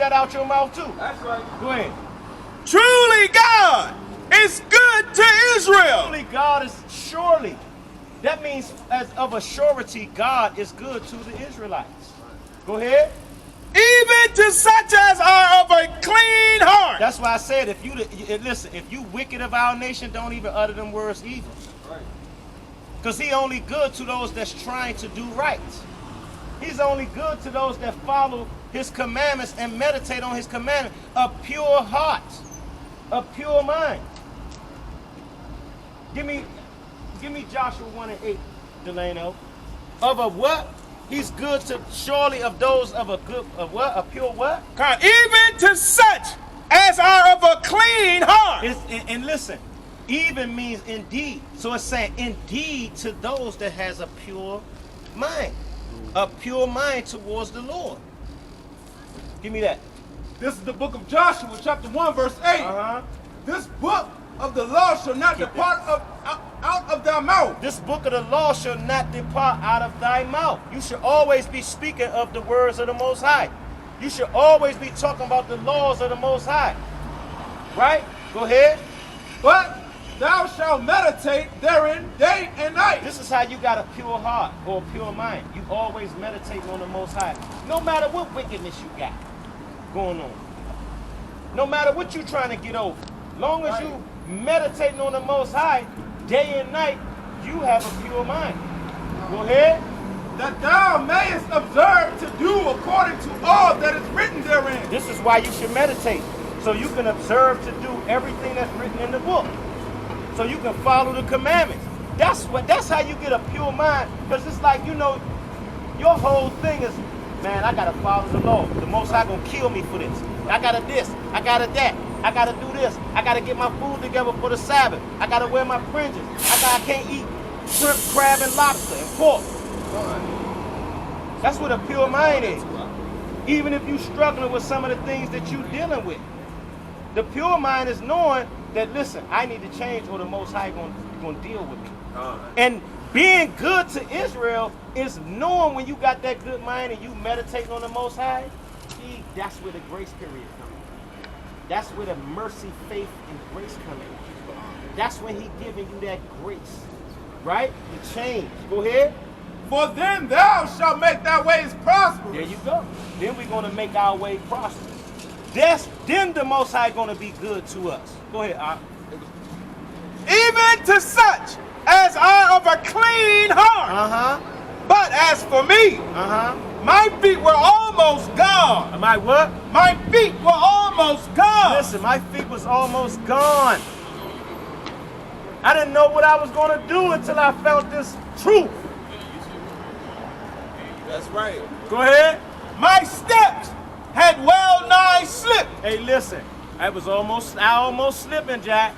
that out your mouth too. That's right. Go ahead. Truly God is good to Israel. Surely God is surely. That means as of a surety, God is good to the Israelites. Go ahead. Even to such as are of a clean heart. That's why I said, if you listen, if you wicked of our nation, don't even utter them words either. Right. Because he only good to those that's trying to do right. He's only good to those that follow his commandments and meditate on his commandments. A pure heart, a pure mind. Give me Joshua 1:8, Delano. Of a what? He's good to surely of those of a good, of what? A pure what? Even to such as are of a clean heart. And listen, even means indeed. So it's saying indeed to those that has a pure mind. A pure mind towards the Lord. Give me that. This is the book of Joshua, chapter 1, verse 8. Uh-huh. This book of the law shall not depart out of thy mouth. This book of the law shall not depart out of thy mouth. You should always be speaking of the words of the Most High. You should always be talking about the laws of the Most High. Right? Go ahead. But thou shalt meditate therein day and night. This is how you got a pure heart or a pure mind. You always meditating on the Most High. No matter what wickedness you got going on. No matter what you're trying to get over. Long as you meditating on the Most High day and night, you have a pure mind. Go ahead. That thou mayest observe to do according to all that is written therein. This is why you should meditate. So you can observe to do everything that's written in the book. So you can follow the commandments. That's how you get a pure mind. Because it's like, you know, your whole thing is, man, I gotta follow the law. The Most High gonna kill me for this. I gotta this, I gotta that. I gotta do this. I gotta get my food together for the Sabbath. I gotta wear my fringes. I can't eat shrimp, crab, and lobster and pork. That's what a pure mind is. Even if you're struggling with some of the things that you're dealing with. The pure mind is knowing that, listen, I need to change or the Most High gonna deal with me. And being good to Israel is knowing when you got that good mind and you meditating on the Most High, that's where the grace period comes in. That's where the mercy, faith, and grace come in. That's when he giving you that grace, right? The change. Go ahead. For then thou shalt make thy ways prosperous. There you go. Then we're going to make our way prosperous. Then the Most High going to be good to us. Go ahead, Ak. Even to such as are of a clean heart. Uh-huh. But as for me, my feet were almost gone. My what? My feet were almost gone. Listen, my feet was almost gone. I didn't know what I was going to do until I felt this truth. That's right. Go ahead. My steps had well nigh slipped. Hey, listen. I almost slipping, Jack.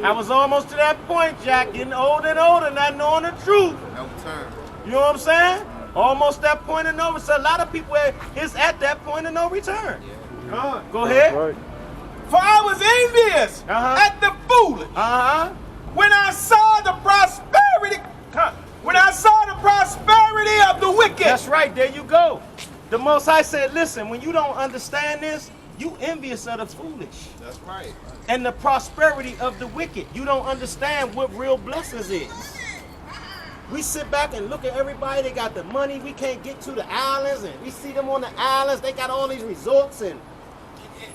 I was almost to that point, Jack. Getting older and older, not knowing the truth. No turn. You know what I'm saying? Almost that point of no return. So a lot of people is at that point of no return. Yeah. Go ahead. Right. For I was envious at the foolish. When I saw the prosperity, of the wicked. That's right. There you go. The Most High said, listen, when you don't understand this, you envious of the foolish. That's right. And the prosperity of the wicked. You don't understand what real blessings is. We sit back and look at everybody. They got the money. We can't get to the islands, and we see them on the islands. They got all these resorts, and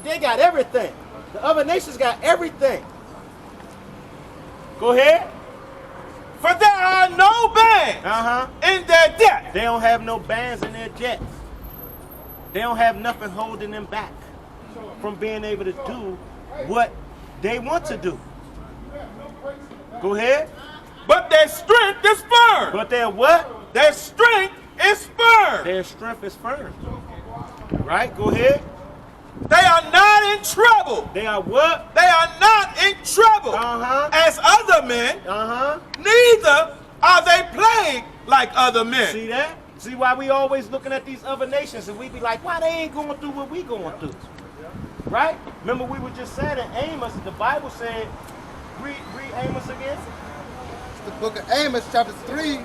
they got everything. The other nations got everything. Go ahead. For there are no bands in their debt. They don't have no bands in their jets. They don't have nothing holding them back from being able to do what they want to do. Go ahead. But their strength is firm. But their what? Their strength is firm. Their strength is firm. Right? Go ahead. They are not in trouble. They are what? They are not in trouble as other men. Neither are they plagued like other men. See that? See why we always looking at these other nations and we be like, why they ain't going through what we going through? Right? Remember we were just saying in Amos, the Bible said, read Amos again. The book of Amos, chapter 3,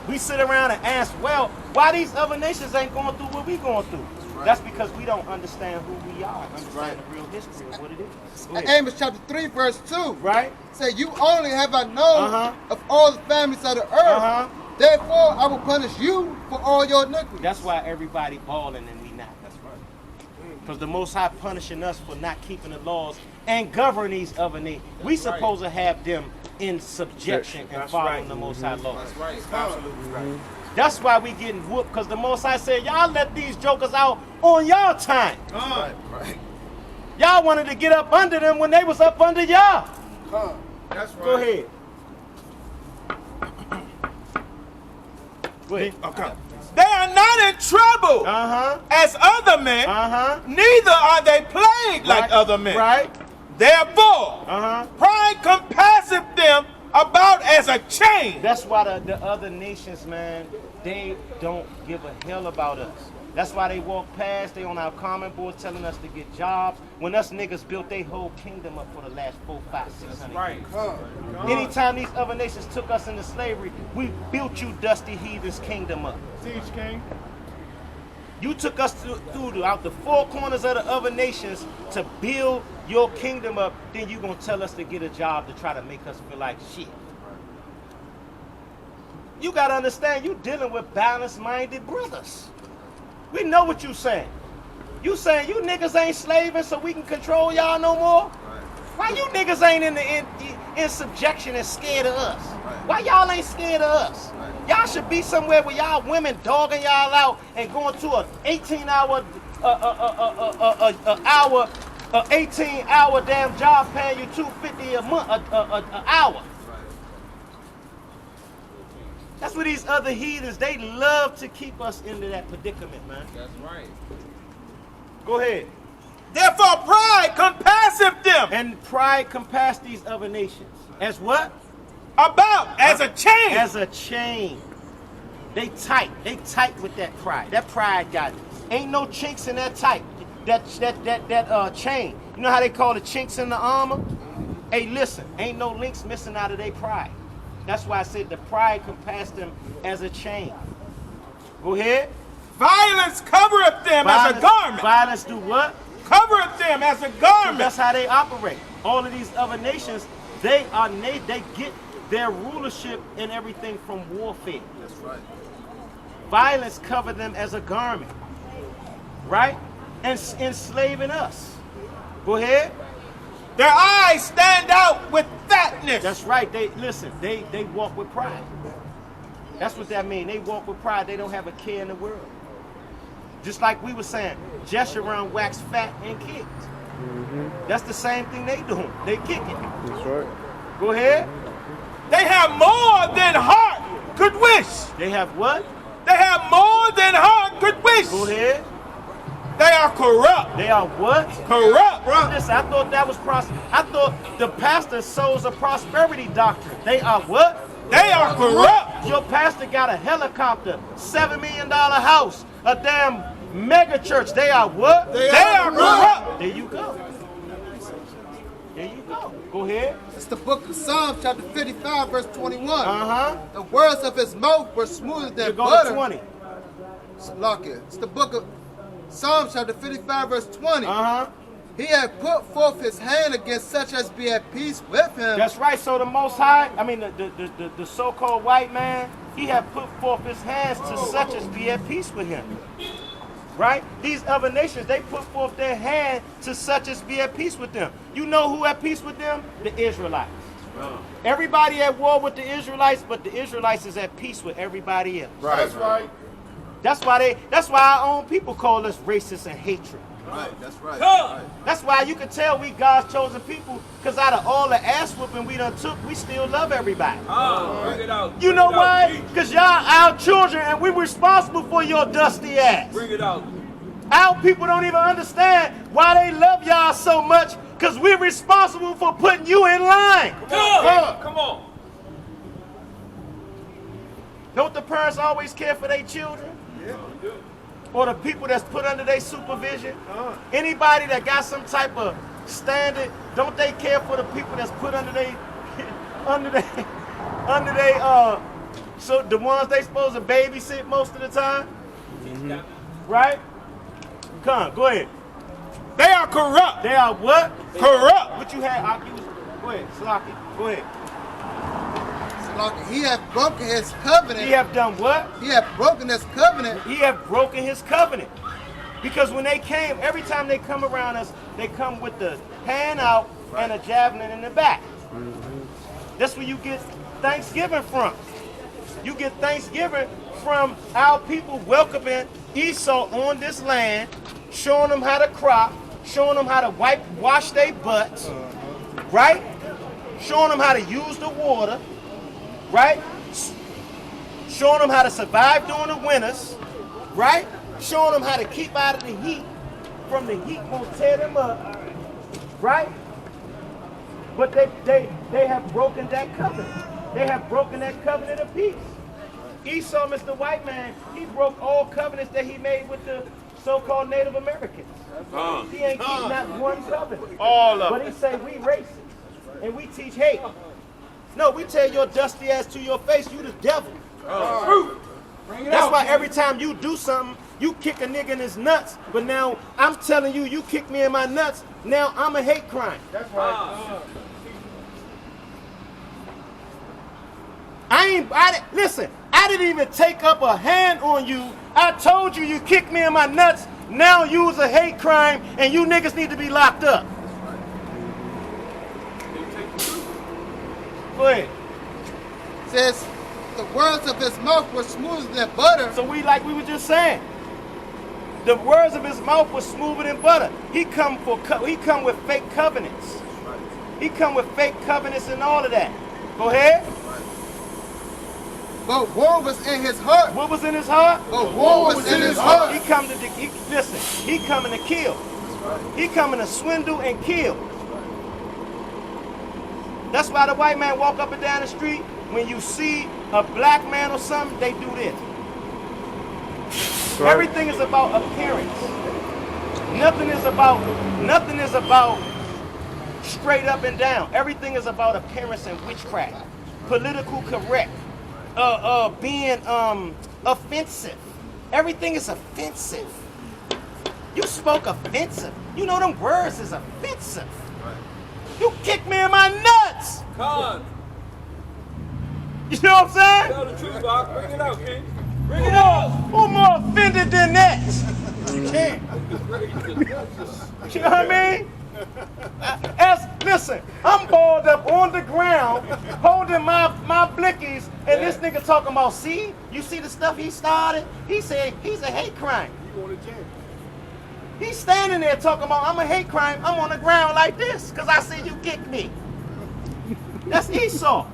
We sit around and ask, well, why these other nations ain't going through what we going through? That's because we don't understand who we are, understand the real history of what it is. Amos chapter 3, verse 2. Right? Say, you only have I known of all the families of the earth. Therefore, I will punish you for all your iniquities. That's why everybody balling and we not. That's right. Because the Most High punishing us for not keeping the laws and governing these other nations. We supposed to have them in subjection and following the Most High laws. That's right. Absolutely right. That's why we getting whooped, because the Most High said, y'all let these jokers out on y'all time. Right. Y'all wanted to get up under them when they was up under y'all. That's right. Go ahead. Go ahead. Okay. They are not in trouble as other men, neither are they plagued like other men. Right. Therefore, pride compasseth them about as a chain. That's why the other nations, man, they don't give a hell about us. That's why they walk past, they on our comment boards telling us to get jobs, when us niggas built their whole kingdom up for the last 4, 5, 600 years. Anytime these other nations took us into slavery, we built you dusty heathens kingdom up. Siege King. You took us throughout the 4 corners of the other nations to build your kingdom up, then you gonna tell us to get a job to try to make us feel like shit. You gotta understand, you dealing with balanced-minded brothers. We know what you saying. You saying you niggas ain't slaving so we can control y'all no more? Why you niggas ain't in subjection and scared of us? Why y'all ain't scared of us? Y'all should be somewhere where y'all women dogging y'all out and going to an 18-hour damn job paying you $250 a month an hour. That's what these other heathens, they love to keep us into that predicament, man. That's right. Go ahead. Therefore, pride compasseth them. And pride compass these other nations. As what? About as a chain. As a chain. They tight with that pride. That pride got ain't no chinks in that tight. That chain. You know how they call the chinks in the armor? Hey, listen, ain't no links missing out of their pride. That's why I said the pride compassed them as a chain. Go ahead. Violence covereth them as a garment. Violence do what? Covereth them as a garment. That's how they operate. All of these other nations, they get their rulership and everything from warfare. That's right. Violence covered them as a garment, right? And enslaving us. Go ahead. Their eyes stand out with fatness. That's right. They walk with pride. That's what that means. They walk with pride. They don't have a care in the world. Just like we were saying, Jeshurun waxed fat and kicked. That's the same thing they doing. They kicking. That's right. Go ahead. They have more than heart could wish. They have what? They have more than heart could wish. Go ahead. They are corrupt. They are what? Corrupt. Listen, I thought that was I thought the pastor sows a prosperity doctrine. They are what? They are corrupt. Your pastor got a helicopter, $7 million house, a damn mega church. They are what? They are corrupt. There you go. There you go. Go ahead. It's the book of Psalms, chapter 55, verse 21. The words of his mouth were smoother than butter. Go to 20. It's the book of Psalms, chapter 55, verse 20. He had put forth his hand against such as be at peace with him. That's right. So the Most High, I mean the so-called white man, he had put forth his hands to such as be at peace with him. Right? These other nations, they put forth their hand to such as be at peace with them. You know who at peace with them? The Israelites. Everybody at war with the Israelites, but the Israelites is at peace with everybody else. Right. That's right. That's why our own people call us racist and hatred. Right. That's right. That's why you can tell we God's chosen people, because out of all the ass whooping we done took, we still love everybody. Bring it out. You know why? Because y'all our children and we're responsible for your dusty ass. Bring it out. Our people don't even understand why they love y'all so much, because we're responsible for putting you in line. Come on. Don't the parents always care for their children? Yeah, we do. Or the people that's put under their supervision? Anybody that got some type of standard, don't they care for the people that's put under their So the ones they supposed to babysit most of the time, right? Come, go ahead. They are corrupt. They are what? Corrupt. What you had? Go ahead, Slocky. Go ahead. Slocky, he hath broken his covenant. He have done what? He hath broken his covenant. He have broken his covenant. Because when they came, every time they come around us, they come with the hand out and a javelin in the back. That's where you get Thanksgiving from. You get Thanksgiving from our people welcoming Esau on this land, showing them how to crop, showing them how to wash their butts, right? Showing them how to use the water, right? Showing them how to survive during the winters, right? Showing them how to keep out of the heat. From the heat won't tear them up, right? But they have broken that covenant. They have broken that covenant of peace. Esau, Mr. White Man, he broke all covenants that he made with the so-called Native Americans. He ain't keep not one covenant. All of But he say we racist and we teach hate. No, we tell your dusty ass to your face, you the devil. That's why every time you do something, you kick a nigga in his nuts. But now I'm telling you, you kick me in my nuts. Now I'm a hate crime. That's right. Listen, I didn't even take up a hand on you. I told you you kicked me in my nuts. Now you was a hate crime and you niggas need to be locked up. Go ahead. Says the words of his mouth were smoother than butter. So we were just saying. The words of his mouth were smoother than butter. He come with fake covenants. He come with fake covenants and all of that. Go ahead. But war was in his heart. What was in his heart? But war was in his heart. He coming to kill. He coming to swindle and kill. That's why the white man walk up and down the street. When you see a black man or something, they do this. Right. Everything is about appearance. Nothing is about straight up and down. Everything is about appearance and witchcraft. Political correct. Being offensive. Everything is offensive. You spoke offensive. You know them words is offensive. You kicked me in my nuts. Con. You know what I'm saying? Tell the truth, Doc. Bring it out, King. Bring it Who out. more offended than that? You know what I mean? Listen, I'm balled up on the ground, holding my blickies, and this nigga talking about, see? You see the stuff he started? He said he's a hate crime. He's standing there talking about, I'm a hate crime. I'm on the ground like this, because I see you kick me. That's Esau.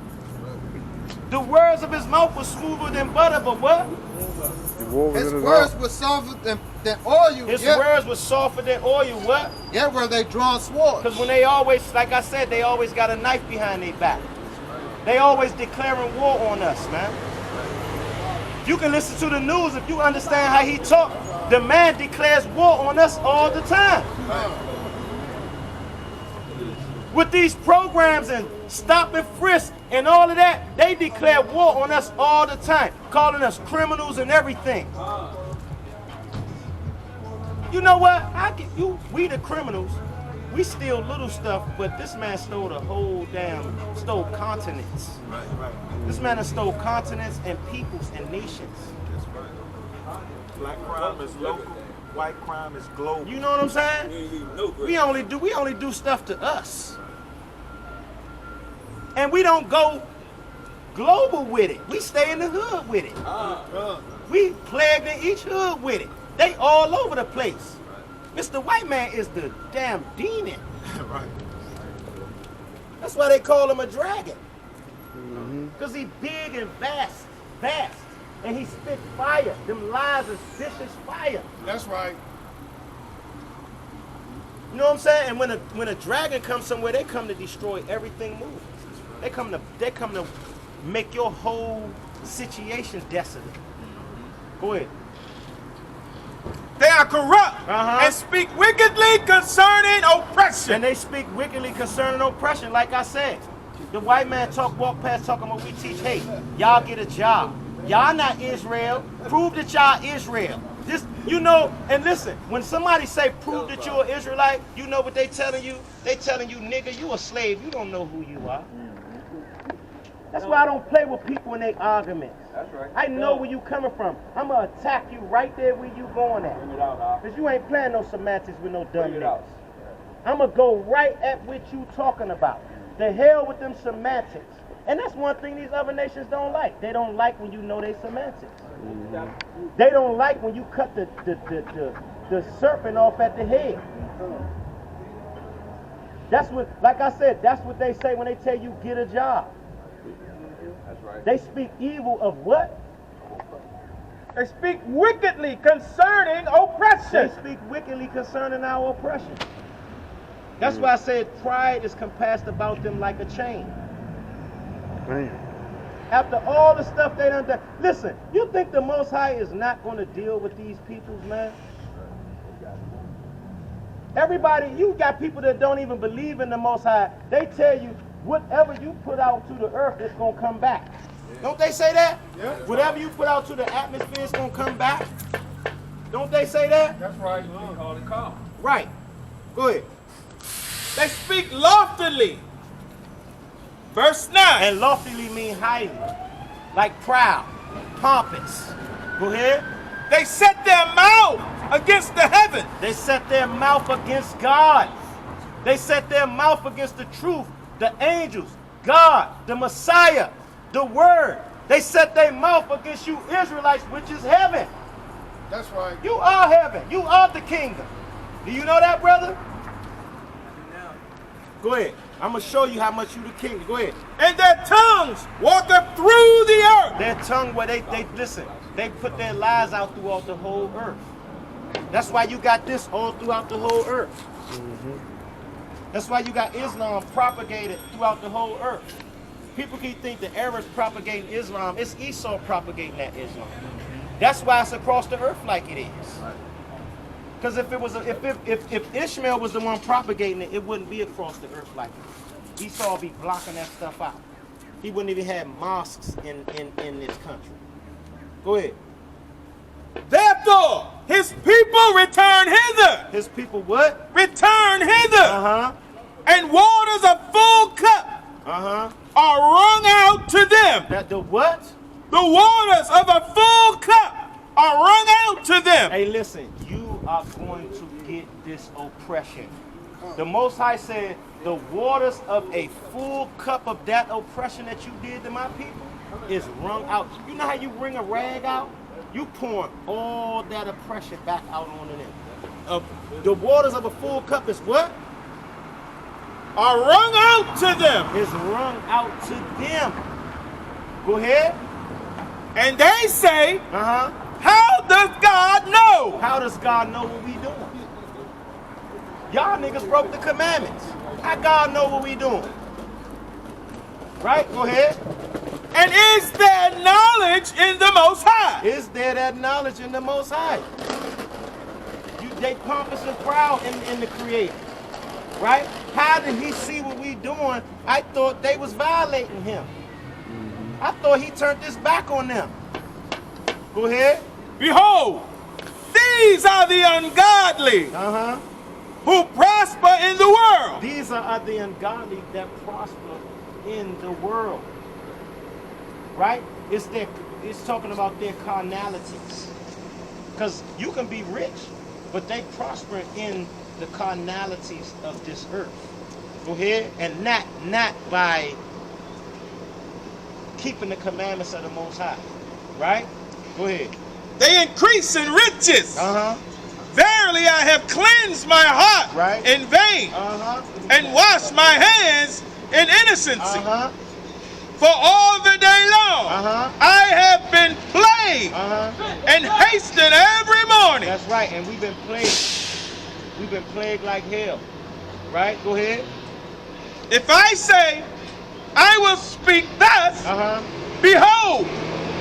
The words of his mouth were smoother than butter, but what? His words were softer than oil. His words were softer than oil, what? Yet were they drawn swords. Because when they always, like I said, they always got a knife behind their back. They always declaring war on us, man. You can listen to the news if you understand how he talk. The man declares war on us all the time. With these programs and stop and frisk and all of that, they declare war on us all the time, calling us criminals and everything. You know what? We the criminals, we steal little stuff, but this man stole stole continents. This man has stole continents and peoples and nations. Black crime is local, white crime is global. You know what I'm saying? We only do stuff to us. And we don't go global with it. We stay in the hood with it. We plagued in each hood with it. They all over the place. Mr. White Man is the damn demon. Right. That's why they call him a dragon. Because he big and vast. And he spit fire. Them lies is vicious fire. That's right. You know what I'm saying? And when a dragon comes somewhere, they come to destroy everything moving. They come to make your whole situation desolate. Go ahead. They are corrupt and speak wickedly concerning oppression. And they speak wickedly concerning oppression, like I said. The white man walk past talking about we teach hate. Y'all get a job. Y'all not Israel. Prove that y'all Israel. This, you know, and listen, when somebody say prove that you're an Israelite, you know what they telling you? They telling you, nigga, you a slave. You don't know who you are. That's why I don't play with people in their arguments. That's right. I know where you coming from. I'm going to attack you right there where you going at. Bring it out, Because you ain't playing no semantics with no dumb Bring it niggas. out. I'm going to go right at what you talking about. The hell with them semantics. And that's one thing these other nations don't like. They don't like when you know they semantics. They don't like when you cut the serpent off at the head. That's what, like I said, that's what they say when they tell you get a job. That's right. They speak evil of what? They speak wickedly concerning oppression. They speak wickedly concerning our oppression. That's why I said pride is compassed about them like a chain. After all the stuff they done. Listen, you think the Most High is not going to deal with these peoples, man? Everybody, you got people that don't even believe in the Most High. They tell you whatever you put out to the earth, it's going to come back. Don't they say that? Yeah. Whatever you put out to the atmosphere, it's going to come back. Don't they say that? That's right. We call it calm. Right. Go ahead. They speak loftily. Verse 9. And loftily mean highly, like proud, pompous. Go ahead. They set their mouth against the heaven. They set their mouth against God. They set their mouth against the truth, the angels, God, the Messiah, the Word. They set their mouth against you Israelites, which is heaven. That's right. You are heaven. You are the kingdom. Do you know that, brother? Go ahead. I'm going to show you how much you the kingdom. Go ahead. And their tongues walketh through the earth. Their tongue where they listen, they put their lies out throughout the whole earth. That's why you got this all throughout the whole earth. That's why you got Islam propagated throughout the whole earth. People keep thinking the Arabs propagating Islam. It's Esau propagating that Islam. That's why it's across the earth like it is. Because if it was if Ishmael was the one propagating it, it wouldn't be across the earth like it. Esau would be blocking that stuff out. He wouldn't even have mosques in this country. Go ahead. Therefore, his people return hither. His people what? Return hither. Uh-huh. And waters of full cup Uh-huh. are wrung out to them. That the what? The waters of a full cup are wrung out to them. Hey, listen, you are going to get this oppression. The Most High said, the waters of a full cup of that oppression that you did to my people is wrung out. You know how you wring a rag out? You pouring all that oppression back out onto them. The waters of a full cup is what? Are wrung out to them. Is wrung out to them. Go ahead. And they say, Uh-huh. how does God know? How does God know what we doing? Y'all niggas broke the commandments. How God know what we doing? Right? Go ahead. And is there knowledge in the Most High? Is there that knowledge in the Most High? They pompous and proud in the Creator. Right? How did he see what we doing? I thought they was violating him. I thought he turned his back on them. Go ahead. Behold, these are the ungodly Uh-huh. who prosper in the world. These are the ungodly that prosper in the world. Right? It's talking about their carnalities. Because you can be rich, but they prosper in the carnalities of this earth. Go ahead. And not by keeping the commandments of the Most High. Right? Go ahead. They increase in riches. Uh-huh. Verily I have cleansed my heart Right. in vain Uh-huh. and washed my hands in innocency. Uh-huh. For all the day long Uh-huh. I have been plagued Uh-huh. and hastened every morning. That's right. And we've been plagued. We've been plagued like hell. Right? Go ahead. If I say, I will speak thus, Uh-huh. behold,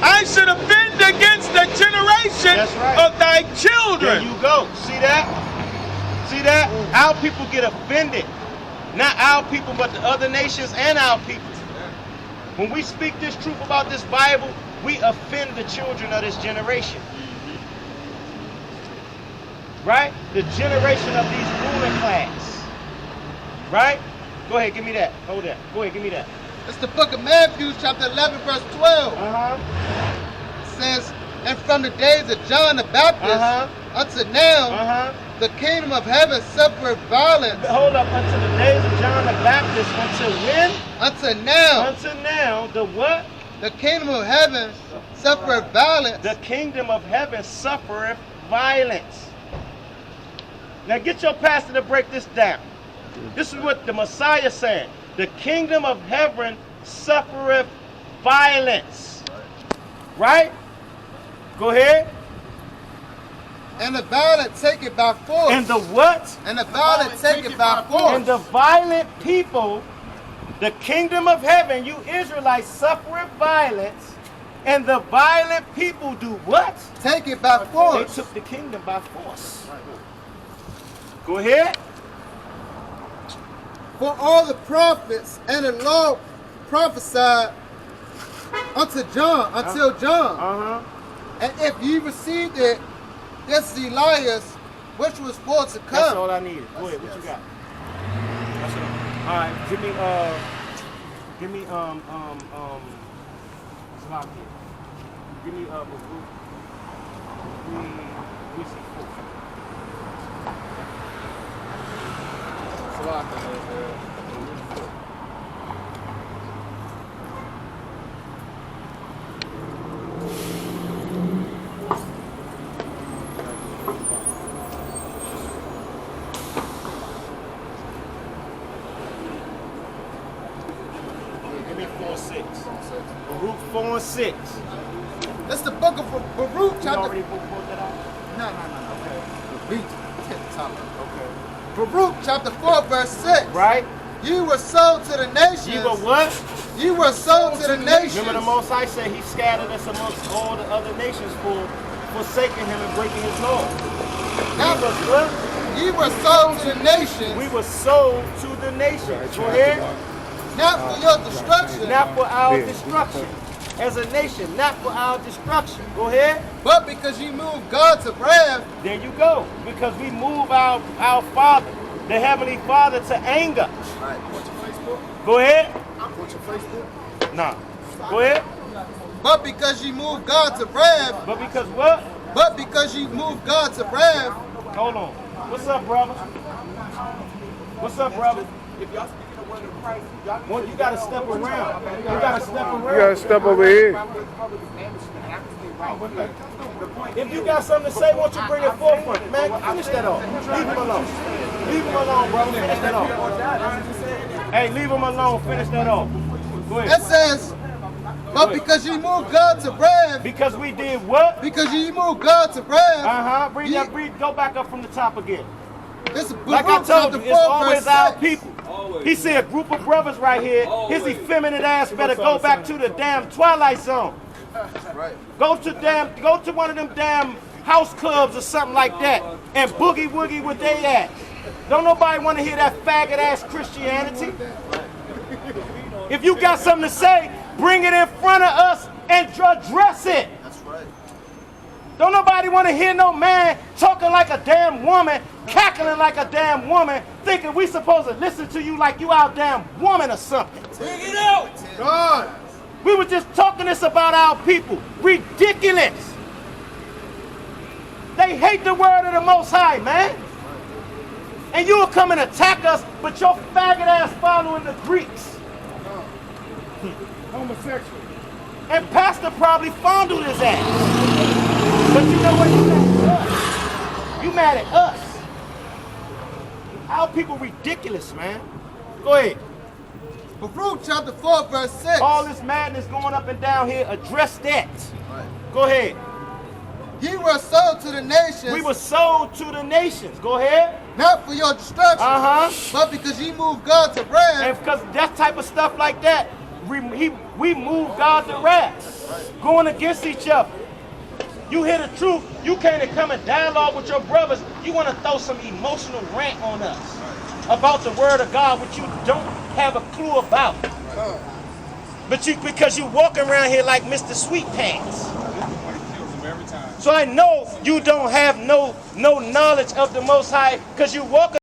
I should offend against the generation That's right. of thy There children. you go. See that? See that? Our people get offended. Not our people, but the other nations and our people. When we speak this truth about this Bible, we offend the children of this generation. Right? The generation of these ruling class. Right? Go ahead, give me that. Hold that. Go ahead, give me that. It's the book of Matthew, chapter 11, verse 12. It says, and from the days of John the Baptist unto now, the kingdom of heaven suffereth violence. Hold up, until the days of John the Baptist, until when? Until now. Until now, the what? The kingdom of heaven suffereth violence. The kingdom of heaven suffereth violence. Now get your pastor to break this down. This is what the Messiah said. The kingdom of heaven suffereth violence. Right? Go ahead. And the violent take it by force. And the what? And the violent take it by force. And the violent people, the kingdom of heaven, you Israelites, suffereth violence. And the violent people do what? Take it by force. They took the kingdom by force. Go ahead. For all the prophets and the law prophesied until John. And if ye received it, this is Elias, which was for to come. That's all I needed. Go ahead. What you got? That's it. All right. Give me it's locked here. Give me we see 4. It's locked in there. Baruch 4 and 6. That's the book of Baruch, You chapter. already pulled that out? No. Okay. Read the top. Okay. Baruch, chapter 4, verse 6. Right? You were sold to the nations. You were what? You were sold to the nations. Remember the Most High said he scattered us amongst all the other nations for forsaking him and breaking his law. You were sold to the nations. We were sold to the nations. Go ahead. Not for your destruction. Not for our destruction. As a nation, not for our destruction. Go ahead. But because you moved God to wrath. There you go. Because we move our Father, the Heavenly Father, to anger. Right. What's your Facebook? Go ahead. What's your Facebook? Nah. Go ahead. But because you moved God to wrath. But because what? But because you moved God to wrath. Hold on. What's up, brother? What's up, brother? If y'all speaking the word of Christ, y'all Well, you gotta step around. You gotta step around. You gotta step over here. If you got something to say, won't you bring it forefront? Man, finish that off. Leave him alone. Leave him alone, bro. Finish that off. Hey, leave him alone. Finish that off. Go ahead. That says, but because you moved God to wrath. Because we did what? Because you moved God to wrath. Read that. Go back up from the top again. This is Like I told you, it's always our people. Always. He see a group of brothers right here. His effeminate ass better go back to the damn Twilight Zone. Right. Go to one of them damn house clubs or something like that and boogie woogie with they ass. Don't nobody want to hear that faggot ass Christianity. If you got something to say, bring it in front of us and address it. That's right. Don't nobody want to hear no man talking like a damn woman, cackling like a damn woman, thinking we supposed to listen to you like you our damn woman or something. Bring it out. God. We were just talking this about our people. Ridiculous. They hate the word of the Most High, man. And you will come and attack us, but your faggot ass following the Greeks. Homosexual. And Pastor probably fondled his ass. But you know what? You mad at us. Our people ridiculous, man. Go ahead. Baruch chapter 4, verse 6. All this madness going up and down here, address that. Right. Go ahead. Ye were sold to the nations. We were sold to the nations. Go ahead. Not for your destruction. But because ye moved God to wrath. And because that type of stuff like that, we move God to wrath. Going against each other. You hear the truth, you can't come and dialogue with your brothers. You want to throw some emotional rant on us about the word of God, which you don't have a clue about. But because you walking around here like Mr. Sweet Pants. So I know you don't have no knowledge of the Most High because you walking